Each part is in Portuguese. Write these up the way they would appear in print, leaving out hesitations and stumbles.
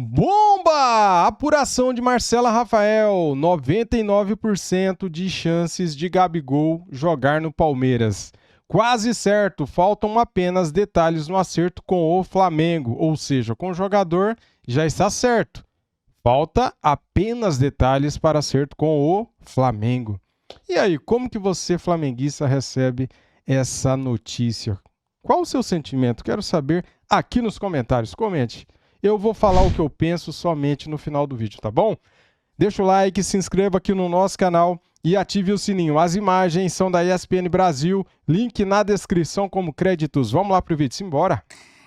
Bomba! Apuração de Marcela Rafael, 99% de chances de Gabigol jogar no Palmeiras. Quase certo, faltam apenas detalhes no acerto com o Flamengo, ou seja, com o jogador já está certo. Falta apenas detalhes para acerto com o Flamengo. E aí, como que você, flamenguista, recebe essa notícia? Qual o seu sentimento? Quero saber aqui nos comentários. Comente. Eu vou falar o que eu penso somente no final do vídeo, tá bom? Deixa o like, se inscreva aqui no nosso canal e ative o sininho. As imagens são da ESPN Brasil, link na descrição como créditos. Vamos lá pro vídeo, simbora!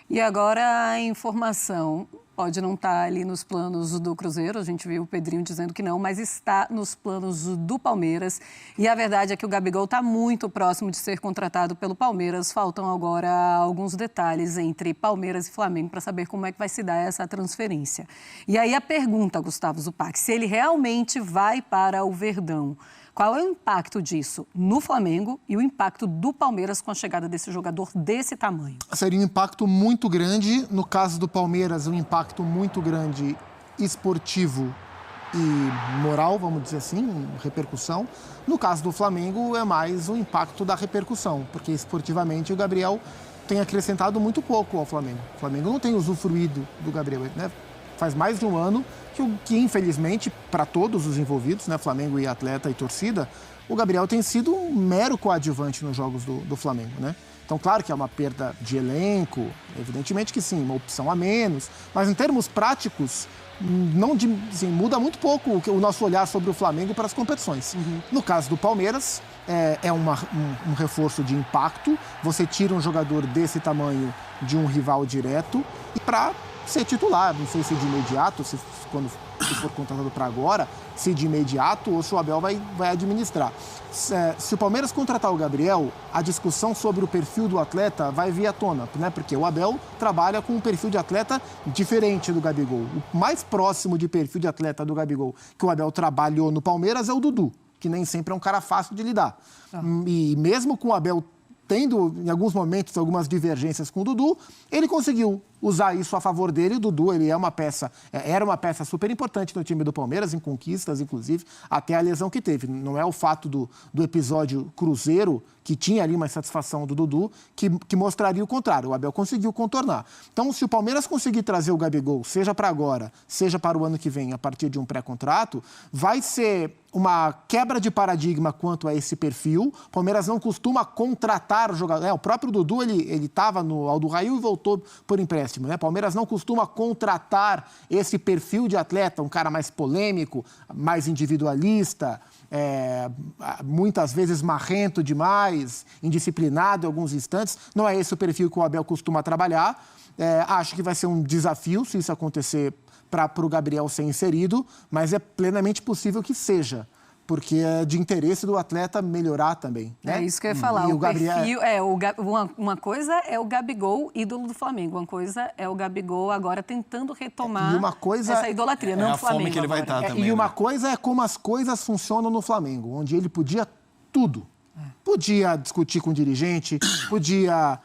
E agora a informação pode não estar ali nos planos do Cruzeiro, a gente viu o Pedrinho dizendo que não, mas está nos planos do Palmeiras. E a verdade é que o Gabigol está muito próximo de ser contratado pelo Palmeiras. Faltam agora alguns detalhes entre Palmeiras e Flamengo para saber como é que vai se dar essa transferência. E aí a pergunta, Gustavo Zupac, se ele realmente vai para o Verdão, qual é o impacto disso no Flamengo e o impacto do Palmeiras com a chegada desse jogador desse tamanho? Seria um impacto muito grande. No caso do Palmeiras, um impacto muito grande esportivo e moral, vamos dizer assim, repercussão. No caso do Flamengo, é mais o impacto da repercussão, porque esportivamente o Gabriel tem acrescentado muito pouco ao Flamengo. O Flamengo não tem usufruído do Gabriel, né? Faz mais de um ano que infelizmente, para todos os envolvidos, né, Flamengo e atleta e torcida, o Gabriel tem sido um mero coadjuvante nos jogos do Flamengo, né? Então, claro que é uma perda de elenco, evidentemente que sim, uma opção a menos, mas em termos práticos, não, assim, muda muito pouco o nosso olhar sobre o Flamengo para as competições. No caso do Palmeiras, é um reforço de impacto, você tira um jogador desse tamanho de um rival direto e para ser titular, não sei se de imediato, se for contratado para agora, se de imediato ou se o Abel vai administrar. Se o Palmeiras contratar o Gabriel, a discussão sobre o perfil do atleta vai vir à tona, né? Porque o Abel trabalha com um perfil de atleta diferente do Gabigol. O mais próximo de perfil de atleta do Gabigol que o Abel trabalhou no Palmeiras é o Dudu, que nem sempre é um cara fácil de lidar. E mesmo com o Abel tendo, em alguns momentos, algumas divergências com o Dudu, ele conseguiu usar isso a favor dele. O Dudu, ele era uma peça super importante no time do Palmeiras, em conquistas, inclusive, até a lesão que teve. Não é o fato do episódio Cruzeiro, que tinha ali uma insatisfação do Dudu, que mostraria o contrário. O Abel conseguiu contornar. Então, se o Palmeiras conseguir trazer o Gabigol, seja para agora, seja para o ano que vem, a partir de um pré-contrato, vai ser uma quebra de paradigma quanto a esse perfil. O Palmeiras não costuma contratar o jogador. O próprio Dudu, ele estava no Aldo Rail e voltou por empréstimo. Né? Palmeiras não costuma contratar esse perfil de atleta, um cara mais polêmico, mais individualista, muitas vezes marrento demais, indisciplinado em alguns instantes. Não é esse o perfil que o Abel costuma trabalhar. Acho que vai ser um desafio se isso acontecer para o Gabriel ser inserido, mas é plenamente possível que seja, porque é de interesse do atleta melhorar também. Né? É isso que eu ia falar. E o Gabriel... uma coisa é o Gabigol, ídolo do Flamengo. Uma coisa é o Gabigol agora tentando retomar essa idolatria, não do Flamengo. Fome que ele vai estar também. E uma coisa é como as coisas funcionam no Flamengo, onde ele podia tudo. Podia discutir com o dirigente, podia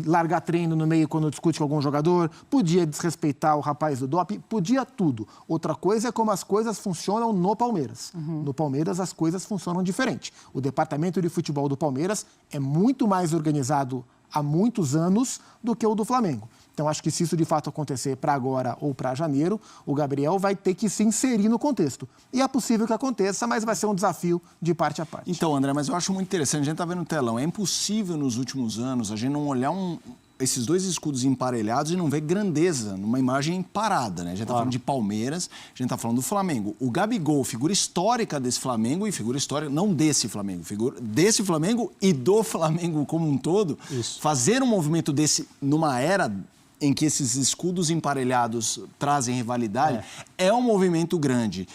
largar treino no meio quando discute com algum jogador, podia desrespeitar o rapaz do doping, podia tudo. Outra coisa é como as coisas funcionam no Palmeiras. No Palmeiras as coisas funcionam diferente. O departamento de futebol do Palmeiras é muito mais organizado há muitos anos do que o do Flamengo. Então, acho que se isso de fato acontecer para agora ou para janeiro, o Gabriel vai ter que se inserir no contexto. E é possível que aconteça, mas vai ser um desafio de parte a parte. Então, André, mas eu acho muito interessante, a gente está vendo no telão, é impossível nos últimos anos a gente não olhar esses dois escudos emparelhados e não ver grandeza numa imagem parada, né? A gente está falando de Palmeiras, a gente está falando do Flamengo. O Gabigol, figura histórica desse Flamengo e figura histórica, não desse Flamengo, figura desse Flamengo e do Flamengo como um todo. Isso. Fazer um movimento desse numa era em que esses escudos emparelhados trazem rivalidade, é um movimento grande.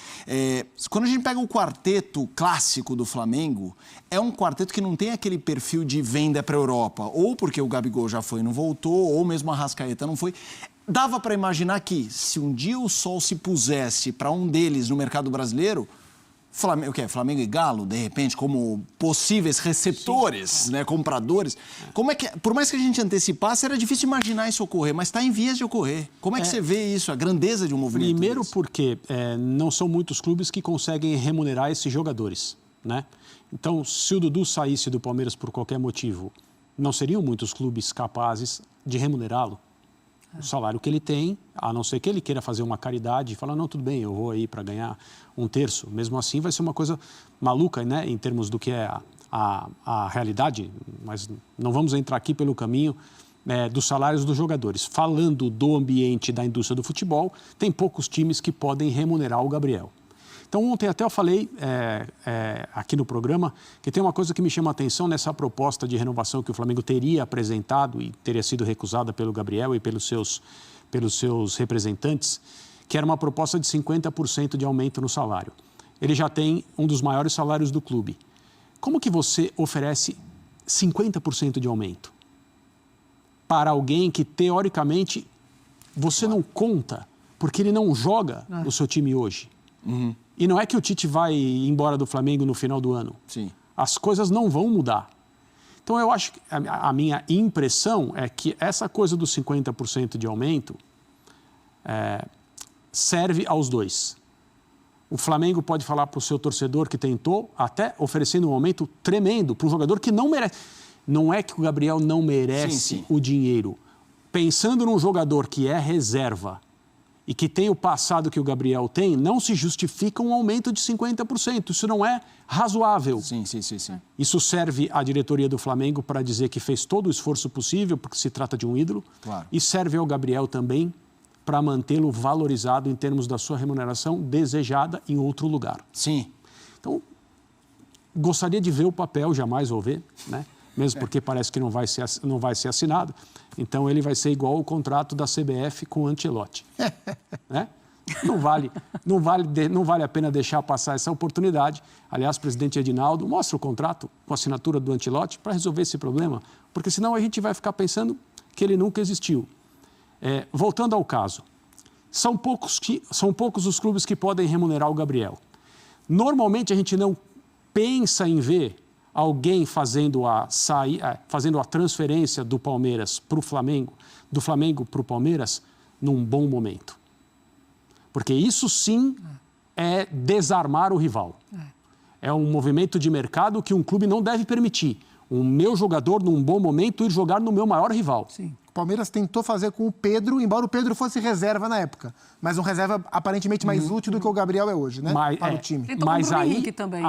Quando a gente pega o quarteto clássico do Flamengo, é um quarteto que não tem aquele perfil de venda para a Europa, ou porque o Gabigol já foi e não voltou, ou mesmo a Arrascaeta não foi. Dava para imaginar que, se um dia o sol se pusesse para um deles no mercado brasileiro, Flamengo e Galo, de repente, como possíveis receptores, né, compradores. Como é que, por mais que a gente antecipasse, era difícil imaginar isso ocorrer, mas está em vias de ocorrer. Como é que você vê isso, a grandeza de um movimento Primeiro desse? porque não são muitos clubes que conseguem remunerar esses jogadores, né? Então, se o Dudu saísse do Palmeiras por qualquer motivo, não seriam muitos clubes capazes de remunerá-lo. O salário que ele tem, a não ser que ele queira fazer uma caridade e falar, não, tudo bem, eu vou aí para ganhar 1/3. Mesmo assim, vai ser uma coisa maluca, né, em termos do que é a realidade, mas não vamos entrar aqui pelo caminho dos salários dos jogadores. Falando do ambiente da indústria do futebol, tem poucos times que podem remunerar o Gabriel. Então, ontem até eu falei aqui no programa que tem uma coisa que me chama a atenção nessa proposta de renovação que o Flamengo teria apresentado e teria sido recusada pelo Gabriel e pelos seus representantes, que era uma proposta de 50% de aumento no salário. Ele já tem um dos maiores salários do clube. Como que você oferece 50% de aumento para alguém que, teoricamente, você não conta, porque ele não joga no seu time hoje? Uhum. E não é que o Tite vai embora do Flamengo no final do ano. Sim. As coisas não vão mudar. Então, eu acho que a minha impressão é que essa coisa dos 50% de aumento serve aos dois. O Flamengo pode falar para o seu torcedor que tentou, até oferecendo um aumento tremendo para um jogador que não merece. Não é que o Gabriel não merece o dinheiro. Pensando num jogador que é reserva e que tem o passado que o Gabriel tem, não se justifica um aumento de 50%. Isso não é razoável. Sim. Isso serve à diretoria do Flamengo para dizer que fez todo o esforço possível, porque se trata de um ídolo. Claro. E serve ao Gabriel também para mantê-lo valorizado em termos da sua remuneração desejada em outro lugar. Sim. Então, gostaria de ver o papel, jamais vou ver, né? Mesmo porque parece que não vai ser assinado. Então, ele vai ser igual o contrato da CBF com o Ancelotti. Né? Não vale a pena deixar passar essa oportunidade. Aliás, presidente Edinaldo, mostra o contrato com a assinatura do Ancelotti para resolver esse problema, porque senão a gente vai ficar pensando que ele nunca existiu. Voltando ao caso, são poucos os clubes que podem remunerar o Gabriel. Normalmente, a gente não pensa em ver alguém fazendo a transferência do Palmeiras para o Flamengo, do Flamengo para o Palmeiras, num bom momento. Porque isso sim é desarmar o rival. É um movimento de mercado que um clube não deve permitir. O meu jogador, num bom momento, ir jogar no meu maior rival. Sim. O Palmeiras tentou fazer com o Pedro, embora o Pedro fosse reserva na época. Mas um reserva aparentemente mais útil do que o Gabriel é hoje, né? Para o time. Tentou com o Bruno Henrique também,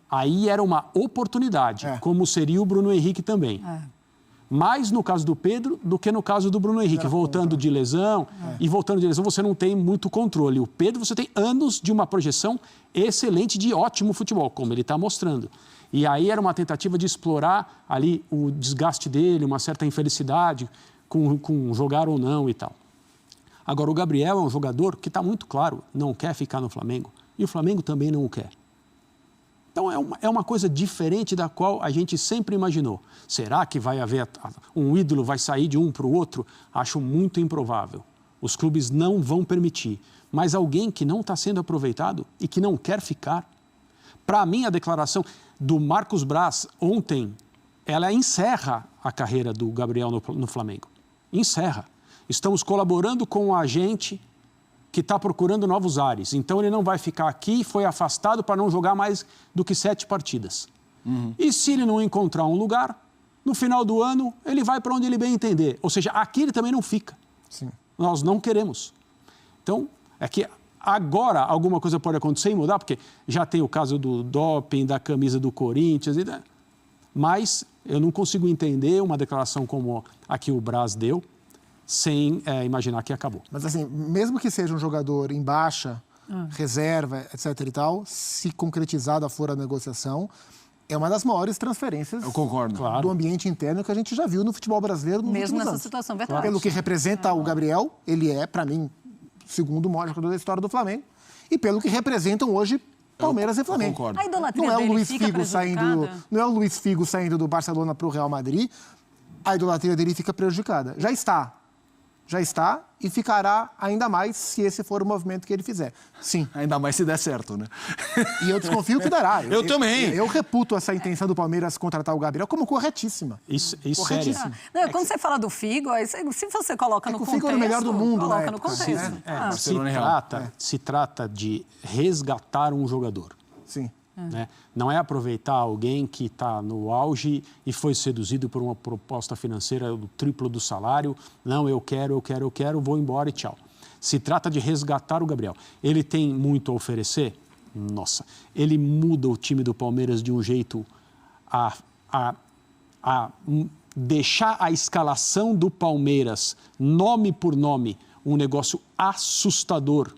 aí era uma oportunidade, como seria o Bruno Henrique também. Mais no caso do Pedro do que no caso do Bruno Henrique. Voltando de lesão, você não tem muito controle. O Pedro, você tem anos de uma projeção excelente de ótimo futebol, como ele está mostrando. E aí era uma tentativa de explorar ali o desgaste dele, uma certa infelicidade com jogar ou não e tal. Agora, o Gabriel é um jogador que está muito claro, não quer ficar no Flamengo. E o Flamengo também não o quer. Então, é uma coisa diferente da qual a gente sempre imaginou. Será que vai haver um ídolo, vai sair de um para o outro? Acho muito improvável. Os clubes não vão permitir. Mas alguém que não está sendo aproveitado e que não quer ficar. Para mim, a declaração do Marcos Braz ontem, ela encerra a carreira do Gabriel no Flamengo. Encerra. Estamos colaborando com o agente que está procurando novos ares. Então, ele não vai ficar aqui, foi afastado para não jogar mais do que 7 partidas. E se ele não encontrar um lugar, no final do ano, ele vai para onde ele bem entender. Ou seja, aqui ele também não fica. Sim. Nós não queremos. Então, é que agora alguma coisa pode acontecer e mudar, porque já tem o caso do doping, da camisa do Corinthians, mas eu não consigo entender uma declaração como a que o Braz deu, sem imaginar que acabou. Mas assim, mesmo que seja um jogador em baixa, reserva, etc e tal, se concretizada for a negociação, é uma das maiores transferências do ambiente interno que a gente já viu no futebol brasileiro nos últimos anos. Mesmo nessa situação, verdade. Pelo que representa o Gabriel, ele é, para mim, o segundo maior jogador da história do Flamengo, e pelo que representam hoje Palmeiras e Flamengo. A idolatria não é o dele Luiz fica Figo prejudicada? não é o Luiz Figo saindo do Barcelona para o Real Madrid, a idolatria dele fica prejudicada. Já está. Já está e ficará ainda mais se esse for o movimento que ele fizer. Sim. Ainda mais se der certo, né? E eu desconfio que dará. Eu também. Eu reputo essa intenção do Palmeiras contratar o Gabriel como corretíssima. Isso Corretíssima. Não, quando você fala do Figo, aí se você coloca no o contexto... Figo era o melhor do mundo coloca na no época, contexto. né? Se trata de resgatar um jogador. Sim. Né? Não é aproveitar alguém que está no auge e foi seduzido por uma proposta financeira do triplo do salário. Não, eu quero, vou embora e tchau. Se trata de resgatar o Gabriel. Ele tem muito a oferecer? Nossa, ele muda o time do Palmeiras de um jeito a deixar a escalação do Palmeiras, nome por nome, um negócio assustador.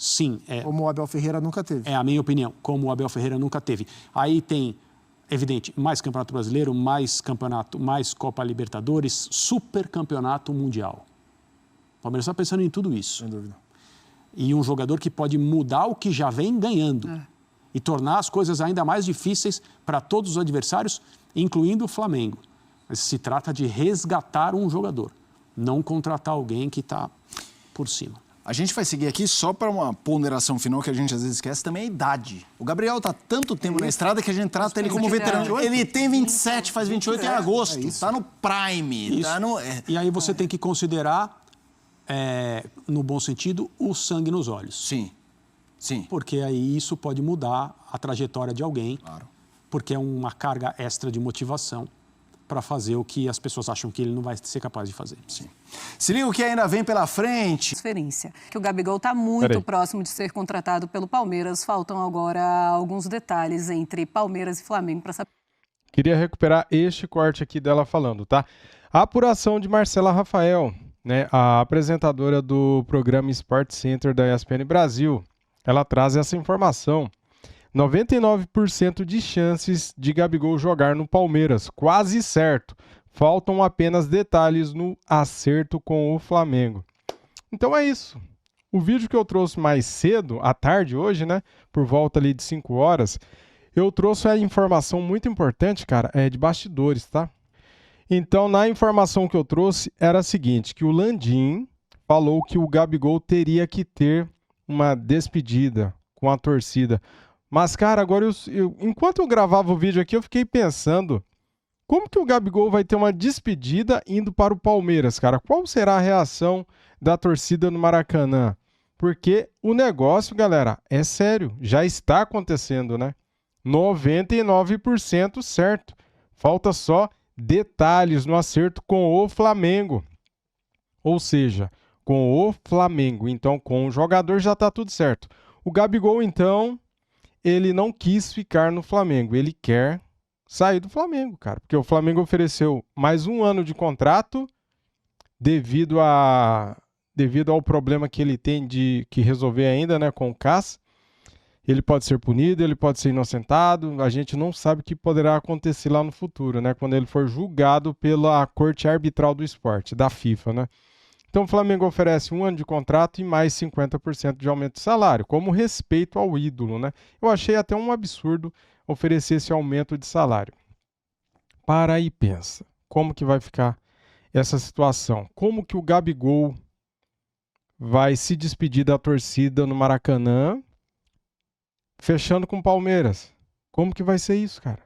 Sim, como o Abel Ferreira nunca teve. É a minha opinião, como o Abel Ferreira nunca teve. Aí tem, evidente, mais Campeonato Brasileiro, mais campeonato, mais Copa Libertadores, super campeonato mundial. O Palmeiras está pensando em tudo isso. Sem dúvida. E um jogador que pode mudar o que já vem ganhando e tornar as coisas ainda mais difíceis para todos os adversários, incluindo o Flamengo. Mas se trata de resgatar um jogador, não contratar alguém que está por cima. A gente vai seguir aqui só para uma ponderação final que a gente às vezes esquece, também a idade. O Gabriel está tanto tempo na estrada que a gente trata ele como veterano. Ele tem 27, faz 28 em agosto, está no prime. Tá no... E aí você tem que considerar, no bom sentido, o sangue nos olhos. Sim, sim. Porque aí isso pode mudar a trajetória de alguém, Claro. Porque é uma carga extra de motivação para fazer o que as pessoas acham que ele não vai ser capaz de fazer. Sim. Se liga o que ainda vem pela frente. Transferência. Que o Gabigol está muito próximo de ser contratado pelo Palmeiras. Faltam agora alguns detalhes entre Palmeiras e Flamengo para saber. Queria recuperar este corte aqui dela falando, tá? A apuração de Marcela Rafael, né, a apresentadora do programa Sport Center da ESPN Brasil, ela traz essa informação. 99% de chances de Gabigol jogar no Palmeiras, quase certo. Faltam apenas detalhes no acerto com o Flamengo. Então é isso. O vídeo que eu trouxe mais cedo, à tarde hoje, né, por volta ali de 5 horas, eu trouxe a informação muito importante, cara, de bastidores, tá? Então, na informação que eu trouxe, era a seguinte, que o Landim falou que o Gabigol teria que ter uma despedida com a torcida. Mas, cara, agora enquanto eu gravava o vídeo aqui, eu fiquei pensando, como que o Gabigol vai ter uma despedida indo para o Palmeiras, cara? Qual será a reação da torcida no Maracanã? Porque o negócio, galera, é sério, já está acontecendo, né? 99% certo. Falta só detalhes no acerto com o Flamengo. Ou seja, com o Flamengo. Então, com o jogador já está tudo certo. O Gabigol, então, ele não quis ficar no Flamengo. Ele quer sair do Flamengo, cara. Porque o Flamengo ofereceu mais 1 ano de contrato devido ao problema que ele tem que resolver ainda, né, com o CAS. Ele pode ser punido, ele pode ser inocentado. A gente não sabe o que poderá acontecer lá no futuro, né, quando ele for julgado pela Corte Arbitral do Esporte, da FIFA, né. Então o Flamengo oferece 1 ano de contrato e mais 50% de aumento de salário, como respeito ao ídolo, né? Eu achei até um absurdo oferecer esse aumento de salário. Para e pensa, como que vai ficar essa situação? Como que o Gabigol vai se despedir da torcida no Maracanã, fechando com o Palmeiras? Como que vai ser isso, cara?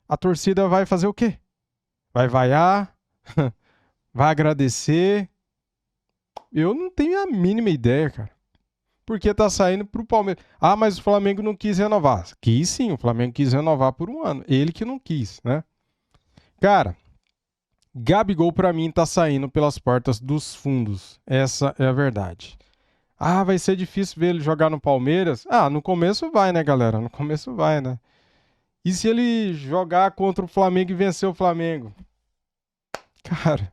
A torcida vai fazer o quê? Vai vaiar? Vai agradecer? Eu não tenho a mínima ideia, cara. Porque tá saindo pro Palmeiras. Ah, mas o Flamengo não quis renovar. Quis sim, o Flamengo quis renovar por 1 ano. Ele que não quis, né? Cara, Gabigol pra mim tá saindo pelas portas dos fundos. Essa é a verdade. Ah, vai ser difícil ver ele jogar no Palmeiras? Ah, no começo vai, né, galera? No começo vai, né? E se ele jogar contra o Flamengo e vencer o Flamengo? Cara...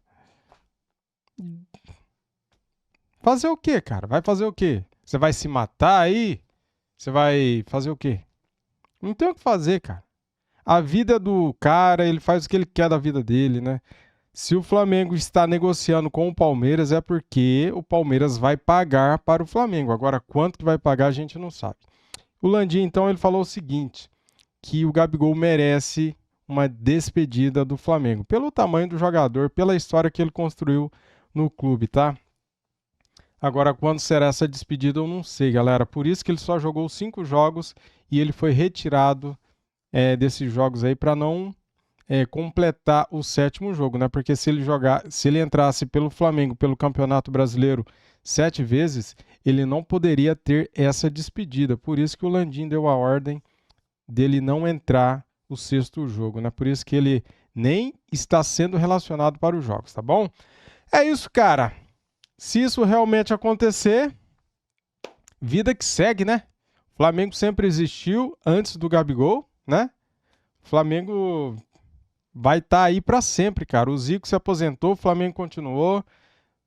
Fazer o quê, cara? Vai fazer o quê? Você vai se matar aí? Você vai fazer o quê? Não tem o que fazer, cara. A vida do cara, ele faz o que ele quer da vida dele, né? Se o Flamengo está negociando com o Palmeiras, é porque o Palmeiras vai pagar para o Flamengo. Agora, quanto que vai pagar, a gente não sabe. O Landim, então, ele falou o seguinte, que o Gabigol merece uma despedida do Flamengo. Pelo tamanho do jogador, pela história que ele construiu no clube, tá? Agora, quando será essa despedida, eu não sei, galera. Por isso que ele só jogou 5 jogos e ele foi retirado desses jogos aí para não completar o 7º jogo, né? Porque se ele entrasse pelo Flamengo, pelo Campeonato Brasileiro 7 vezes, ele não poderia ter essa despedida. Por isso que o Landim deu a ordem dele não entrar o 6º jogo, né? Por isso que ele nem está sendo relacionado para os jogos, tá bom? É isso, cara. Se isso realmente acontecer, vida que segue, né? O Flamengo sempre existiu antes do Gabigol, né? O Flamengo vai estar aí para sempre, cara. O Zico se aposentou, o Flamengo continuou.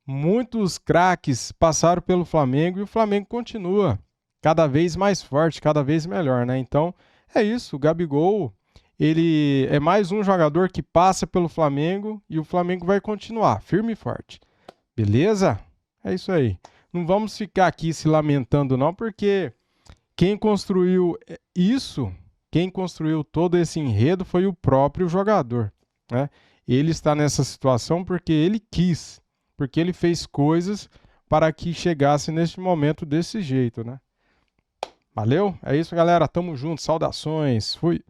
Muitos craques passaram pelo Flamengo e o Flamengo continua cada vez mais forte, cada vez melhor, né? Então, é isso. O Gabigol, ele é mais um jogador que passa pelo Flamengo e o Flamengo vai continuar firme e forte. Beleza? É isso aí. Não vamos ficar aqui se lamentando não, porque quem construiu isso, quem construiu todo esse enredo foi o próprio jogador, né? Ele está nessa situação porque ele quis, porque ele fez coisas para que chegasse neste momento desse jeito, né? Valeu? É isso, galera. Tamo junto. Saudações. Fui.